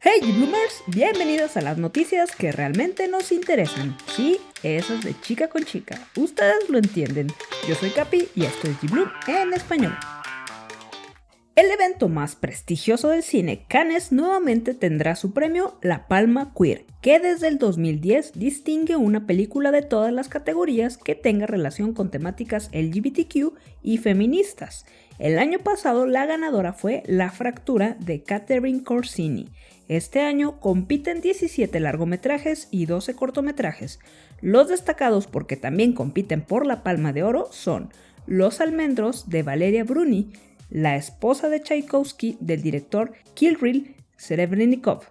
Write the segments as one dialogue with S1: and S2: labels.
S1: Hey Bloomers, bienvenidos a las noticias que realmente nos interesan. Sí, esas de chica con chica. Ustedes lo entienden. Yo soy Capi y esto es G-Bloom en español. El evento más prestigioso del cine, Cannes, nuevamente tendrá su premio La Palma Queer, que desde el 2010 distingue una película de todas las categorías que tenga relación con temáticas LGBTQ y feministas. El año pasado la ganadora fue La Fractura de Catherine Corsini. Este año compiten 17 largometrajes y 12 cortometrajes. Los destacados porque también compiten por la Palma de Oro son Los Almendros de Valeria Bruni, La esposa de Tchaikovsky del director Kirill Serebrennikov,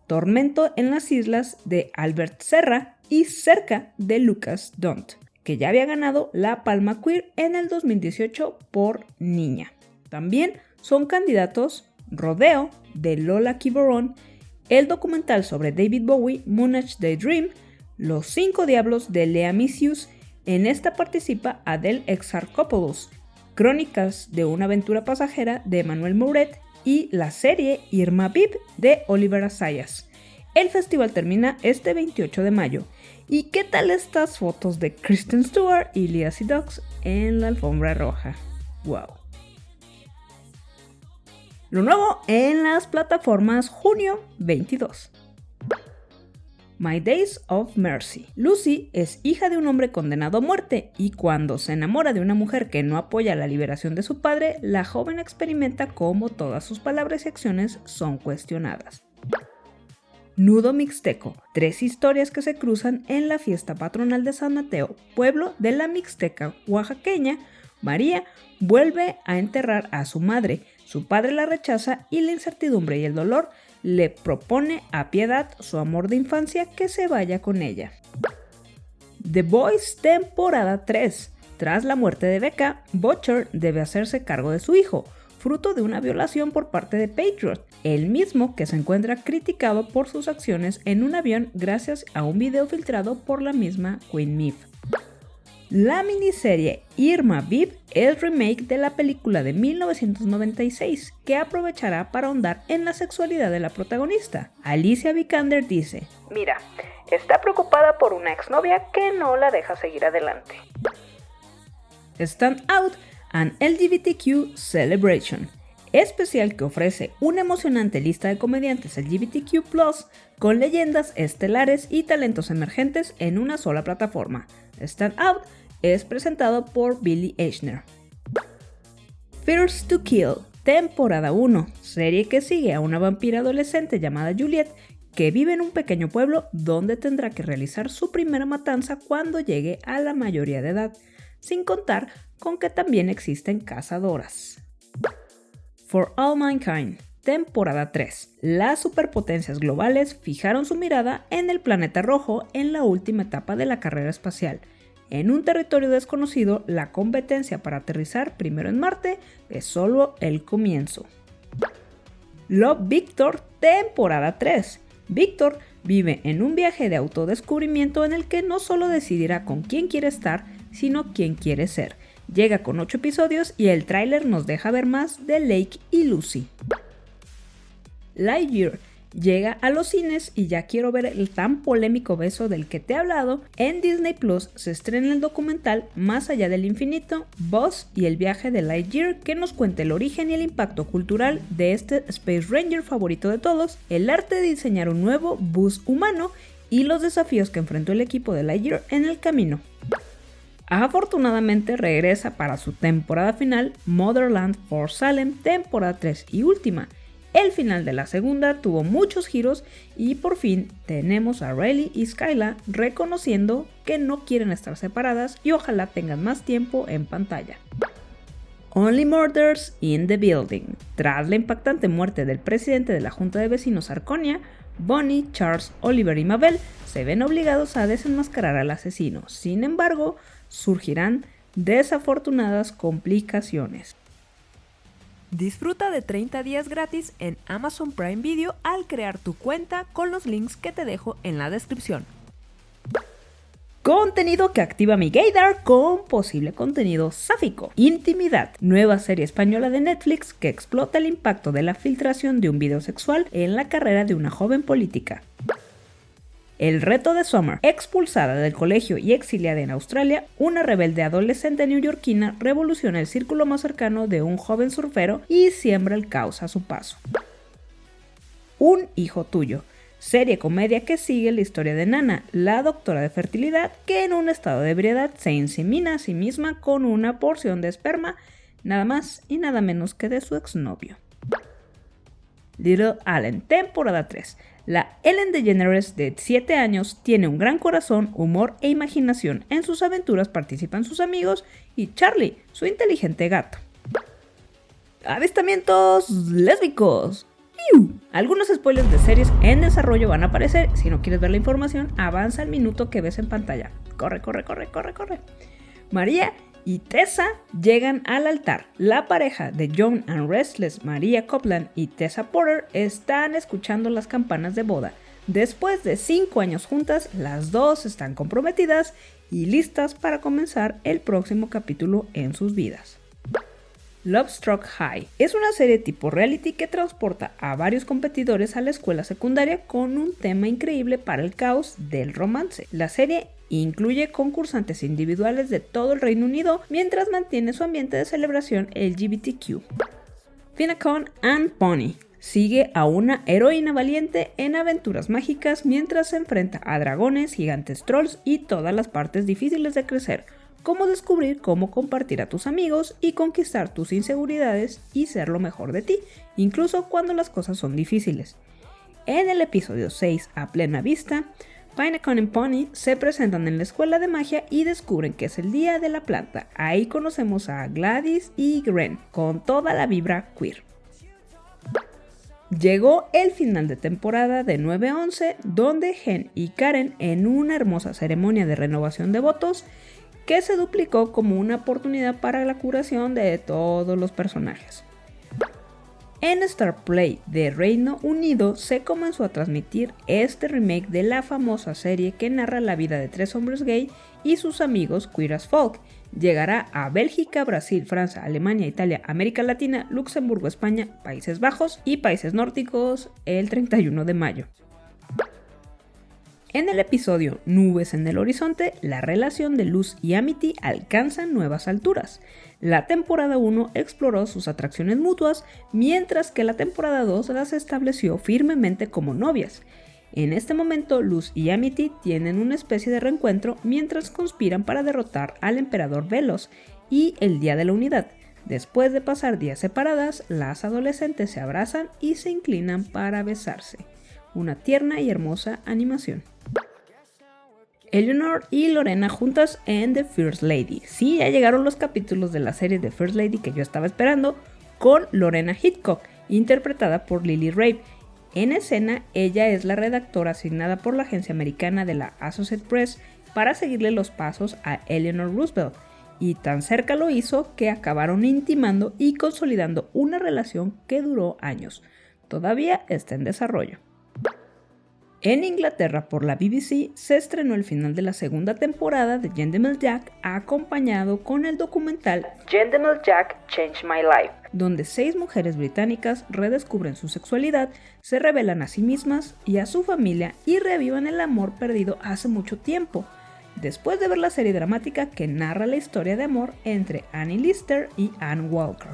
S1: Tormento en las Islas de Albert Serra y Cerca de Lucas Dont, que ya había ganado la Palma Queer en el 2018 por Niña. También son candidatos Rodeo de Lola Kiborón, el documental sobre David Bowie, Moonage Daydream, Los 5 Diablos de Lea Misius. En esta participa Adele Exarchopoulos, Crónicas de una aventura pasajera de Emmanuel Mouret y la serie Irma Vip de Oliver Assayas. El festival termina este 28 de mayo. ¿Y qué tal estas fotos de Kristen Stewart y Lea Seydoux en la alfombra roja? ¡Wow! Lo nuevo en las plataformas junio 22. My Days of Mercy. Lucy es hija de un hombre condenado a muerte y cuando se enamora de una mujer que no apoya la liberación de su padre, la joven experimenta cómo todas sus palabras y acciones son cuestionadas. Nudo Mixteco. 3 historias que se cruzan en la fiesta patronal de San Mateo, pueblo de la Mixteca oaxaqueña. María vuelve a enterrar a su madre, su padre la rechaza y la incertidumbre y el dolor le propone a Piedad, su amor de infancia, que se vaya con ella. The Boys temporada 3. Tras la muerte de Becca, Butcher debe hacerse cargo de su hijo, fruto de una violación por parte de Patriot, el mismo que se encuentra criticado por sus acciones en un avión gracias a un video filtrado por la misma Queen Meave. La miniserie Irma Vip es remake de la película de 1996 que aprovechará para ahondar en la sexualidad de la protagonista. Alicia Vikander dice:
S2: Mira, está preocupada por una exnovia que no la deja seguir adelante.
S1: Stand Out, an LGBTQ Celebration, especial que ofrece una emocionante lista de comediantes LGBTQ+, con leyendas estelares y talentos emergentes en una sola plataforma. Stand Out es presentado por Billy Eichner. First to Kill, temporada 1, serie que sigue a una vampira adolescente llamada Juliet que vive en un pequeño pueblo donde tendrá que realizar su primera matanza cuando llegue a la mayoría de edad, sin contar con que también existen cazadoras. For All Mankind, temporada 3. Las superpotencias globales fijaron su mirada en el planeta rojo en la última etapa de la carrera espacial. En un territorio desconocido, la competencia para aterrizar primero en Marte es solo el comienzo. Love, Victor, temporada 3. Victor vive en un viaje de autodescubrimiento en el que no solo decidirá con quién quiere estar, sino quién quiere ser. Llega con 8 episodios y el tráiler nos deja ver más de Lake y Lucy. Lightyear llega a los cines y ya quiero ver el tan polémico beso del que te he hablado. En Disney Plus se estrena el documental Más allá del infinito, Buzz y el viaje de Lightyear, que nos cuenta el origen y el impacto cultural de este Space Ranger favorito de todos, el arte de diseñar un nuevo Buzz humano y los desafíos que enfrentó el equipo de Lightyear en el camino. Afortunadamente regresa para su temporada final Motherland for Salem, temporada 3 y última. El final de la segunda tuvo muchos giros y por fin tenemos a Riley y Skyla reconociendo que no quieren estar separadas y ojalá tengan más tiempo en pantalla. Only Murders in the Building. Tras la impactante muerte del presidente de la Junta de Vecinos Arconia, Bonnie, Charles, Oliver y Mabel se ven obligados a desenmascarar al asesino. Sin embargo, surgirán desafortunadas complicaciones.
S3: Disfruta de 30 días gratis en Amazon Prime Video al crear tu cuenta con los links que te dejo en la descripción.
S1: Contenido que activa mi gaydar con posible contenido sáfico. Intimidad, nueva serie española de Netflix que explota el impacto de la filtración de un video sexual en la carrera de una joven política. El reto de Summer, expulsada del colegio y exiliada en Australia, una rebelde adolescente neoyorquina revoluciona el círculo más cercano de un joven surfero y siembra el caos a su paso. Un hijo tuyo. Serie comedia que sigue la historia de Nana, la doctora de fertilidad que en un estado de ebriedad se insemina a sí misma con una porción de esperma, nada más y nada menos que de su exnovio. Little Allen, temporada 3. La Ellen DeGeneres de 7 años tiene un gran corazón, humor e imaginación. En sus aventuras participan sus amigos y Charlie, su inteligente gato. Avistamientos lésbicos. Algunos spoilers de series en desarrollo van a aparecer. Si no quieres ver la información, avanza el minuto que ves en pantalla. Corre. María y Tessa llegan al altar. La pareja de Young and Restless, Maria Copeland y Tessa Porter, están escuchando las campanas de boda. Después de 5 años juntas, las dos están comprometidas y listas para comenzar el próximo capítulo en sus vidas. Love Struck High es una serie tipo reality que transporta a varios competidores a la escuela secundaria con un tema increíble para el caos del romance. La serie incluye concursantes individuales de todo el Reino Unido mientras mantiene su ambiente de celebración LGBTQ. Finnegan and Pony sigue a una heroína valiente en aventuras mágicas mientras se enfrenta a dragones, gigantes trolls y todas las partes difíciles de crecer, como descubrir cómo compartir a tus amigos y conquistar tus inseguridades y ser lo mejor de ti, incluso cuando las cosas son difíciles. En el episodio 6, A Plena Vista, Finnegan y Pony se presentan en la escuela de magia y descubren que es el día de la planta. Ahí conocemos a Gladys y Gren, con toda la vibra queer. Llegó el final de temporada de 9-11, donde Gen y Karen, en una hermosa ceremonia de renovación de votos, que se duplicó como una oportunidad para la curación de todos los personajes. En Star Play de Reino Unido se comenzó a transmitir este remake de la famosa serie que narra la vida de 3 hombres gay y sus amigos queer as folk. Llegará a Bélgica, Brasil, Francia, Alemania, Italia, América Latina, Luxemburgo, España, Países Bajos y países nórdicos el 31 de mayo. En el episodio Nubes en el Horizonte, la relación de Luz y Amity alcanza nuevas alturas. La temporada 1 exploró sus atracciones mutuas, mientras que la temporada 2 las estableció firmemente como novias. En este momento, Luz y Amity tienen una especie de reencuentro mientras conspiran para derrotar al emperador Velos y el Día de la Unidad. Después de pasar días separadas, las adolescentes se abrazan y se inclinan para besarse. Una tierna y hermosa animación. Eleanor y Lorena juntas en The First Lady. Sí, ya llegaron los capítulos de la serie The First Lady que yo estaba esperando, con Lorena Hitchcock, interpretada por Lily Rabe. En escena, ella es la redactora asignada por la agencia americana de la Associated Press para seguirle los pasos a Eleanor Roosevelt, y tan cerca lo hizo que acabaron intimando y consolidando una relación que duró años. Todavía está en desarrollo. En Inglaterra, por la BBC, se estrenó el final de la segunda temporada de Gentleman Jack, acompañado con el documental
S2: Gentleman Jack Changed My Life,
S1: donde 6 mujeres británicas redescubren su sexualidad, se revelan a sí mismas y a su familia y reavivan el amor perdido hace mucho tiempo, después de ver la serie dramática que narra la historia de amor entre Annie Lister y Anne Walker.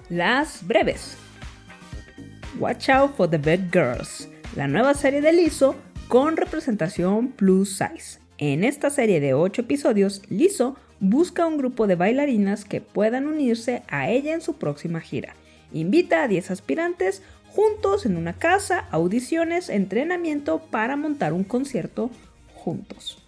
S1: Las breves. Watch Out for the Bad Girls, la nueva serie de Lizzo con representación plus size. En esta serie de 8 episodios, Lizzo busca un grupo de bailarinas que puedan unirse a ella en su próxima gira. Invita a 10 aspirantes juntos en una casa, audiciones, entrenamiento para montar un concierto juntos.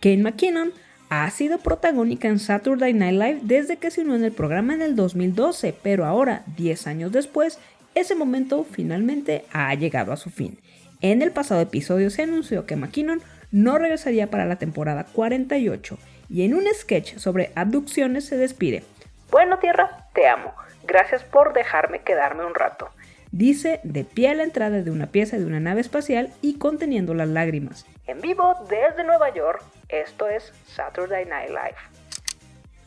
S1: Kate McKinnon ha sido protagónica en Saturday Night Live desde que se unió en el programa en el 2012, pero ahora, 10 años después, ese momento finalmente ha llegado a su fin. En el pasado episodio se anunció que McKinnon no regresaría para la temporada 48 y en un sketch sobre abducciones se despide.
S2: Bueno, tierra, te amo. Gracias por dejarme quedarme un rato.
S1: dice de pie a la entrada de una pieza de una nave espacial y conteniendo las lágrimas.
S2: En vivo desde Nueva York, esto es Saturday Night Live.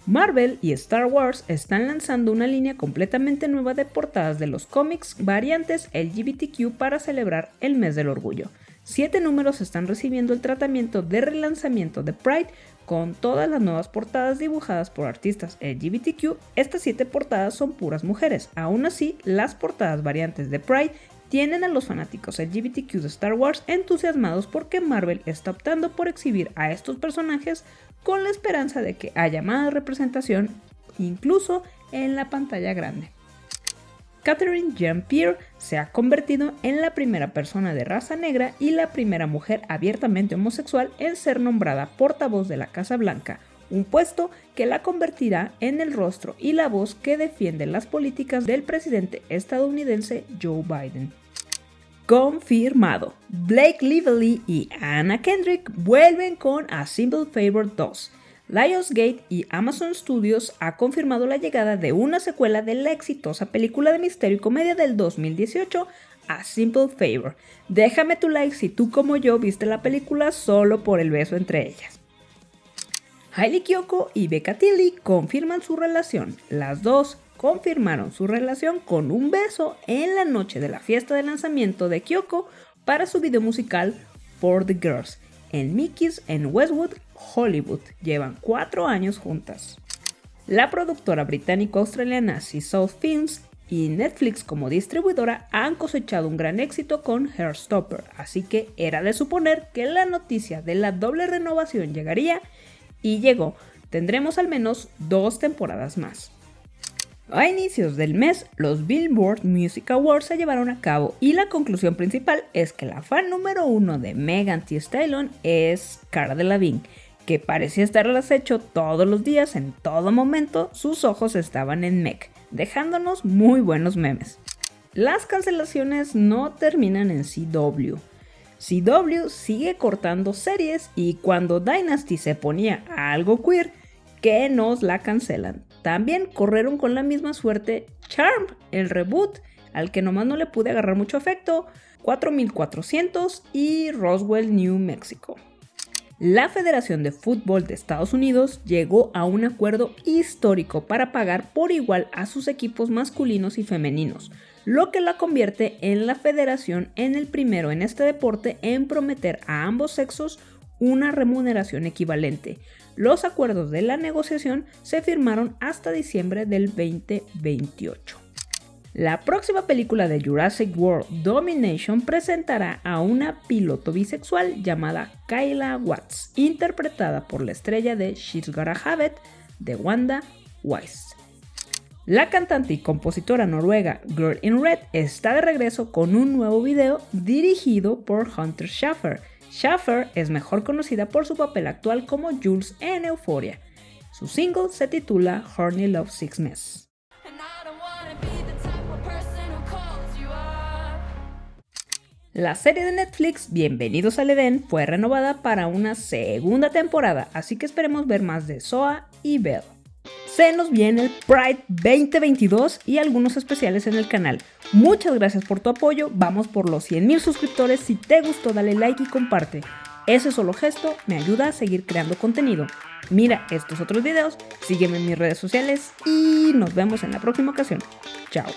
S1: Marvel y Star Wars están lanzando una línea completamente nueva de portadas de los cómics variantes LGBTQ para celebrar el mes del orgullo. 7 números están recibiendo el tratamiento de relanzamiento de Pride con todas las nuevas portadas dibujadas por artistas LGBTQ. Estas 7 portadas son puras mujeres. Aún así, las portadas variantes de Pride tienen a los fanáticos LGBTQ de Star Wars entusiasmados porque Marvel está optando por exhibir a estos personajes con la esperanza de que haya más representación, incluso en la pantalla grande. Catherine Jean-Pierre se ha convertido en la primera persona de raza negra y la primera mujer abiertamente homosexual en ser nombrada portavoz de la Casa Blanca, un puesto que la convertirá en el rostro y la voz que defiende las políticas del presidente estadounidense Joe Biden. Confirmado, Blake Lively y Anna Kendrick vuelven con A Simple Favor 2. Lionsgate y Amazon Studios ha confirmado la llegada de una secuela de la exitosa película de misterio y comedia del 2018, A Simple Favor. Déjame tu like si tú como yo viste la película solo por el beso entre ellas. Hailey Kiyoko y Becca Tilley confirman su relación. Las dos confirmaron su relación con un beso en la noche de la fiesta de lanzamiento de Kiyoko para su video musical For the Girls en Mickey's en Westwood, Hollywood. Llevan 4 años juntas. La productora británico-australiana Sea South Films y Netflix como distribuidora han cosechado un gran éxito con Heartstopper, así que era de suponer que la noticia de la doble renovación llegaría y llegó. Tendremos al menos 2 temporadas más. A inicios del mes, los Billboard Music Awards se llevaron a cabo y la conclusión principal es que la fan número 1 de Megan Thee Stallion es Cara Delevingne, que parecía estar al acecho todos los días, en todo momento, sus ojos estaban en Meg, dejándonos muy buenos memes. Las cancelaciones no terminan en CW. CW sigue cortando series y cuando Dynasty se ponía algo queer, que nos la cancelan. También corrieron con la misma suerte Charmed, el reboot, al que nomás no le pude agarrar mucho afecto, 4400 y Roswell, New Mexico. La Federación de Fútbol de Estados Unidos llegó a un acuerdo histórico para pagar por igual a sus equipos masculinos y femeninos, lo que la convierte en la federación en el primero en este deporte en prometer a ambos sexos una remuneración equivalente. Los acuerdos de la negociación se firmaron hasta diciembre del 2028. La próxima película de Jurassic World Domination presentará a una piloto bisexual llamada Kyla Watts, interpretada por la estrella de She's Gotta Have It de Wanda Wise. La cantante y compositora noruega Girl in Red está de regreso con un nuevo video dirigido por Hunter Schafer. Schafer es mejor conocida por su papel actual como Jules en Euphoria. Su single se titula Horny Love Sickness. La serie de Netflix Bienvenidos al Edén fue renovada para una segunda temporada, así que esperemos ver más de Zoa y Belle. Se nos viene el Pride 2022 y algunos especiales en el canal. Muchas gracias por tu apoyo, vamos por los 100,000 suscriptores. Si te gustó dale like y comparte. Ese solo gesto me ayuda a seguir creando contenido. Mira estos otros videos, sígueme en mis redes sociales y nos vemos en la próxima ocasión. Chao.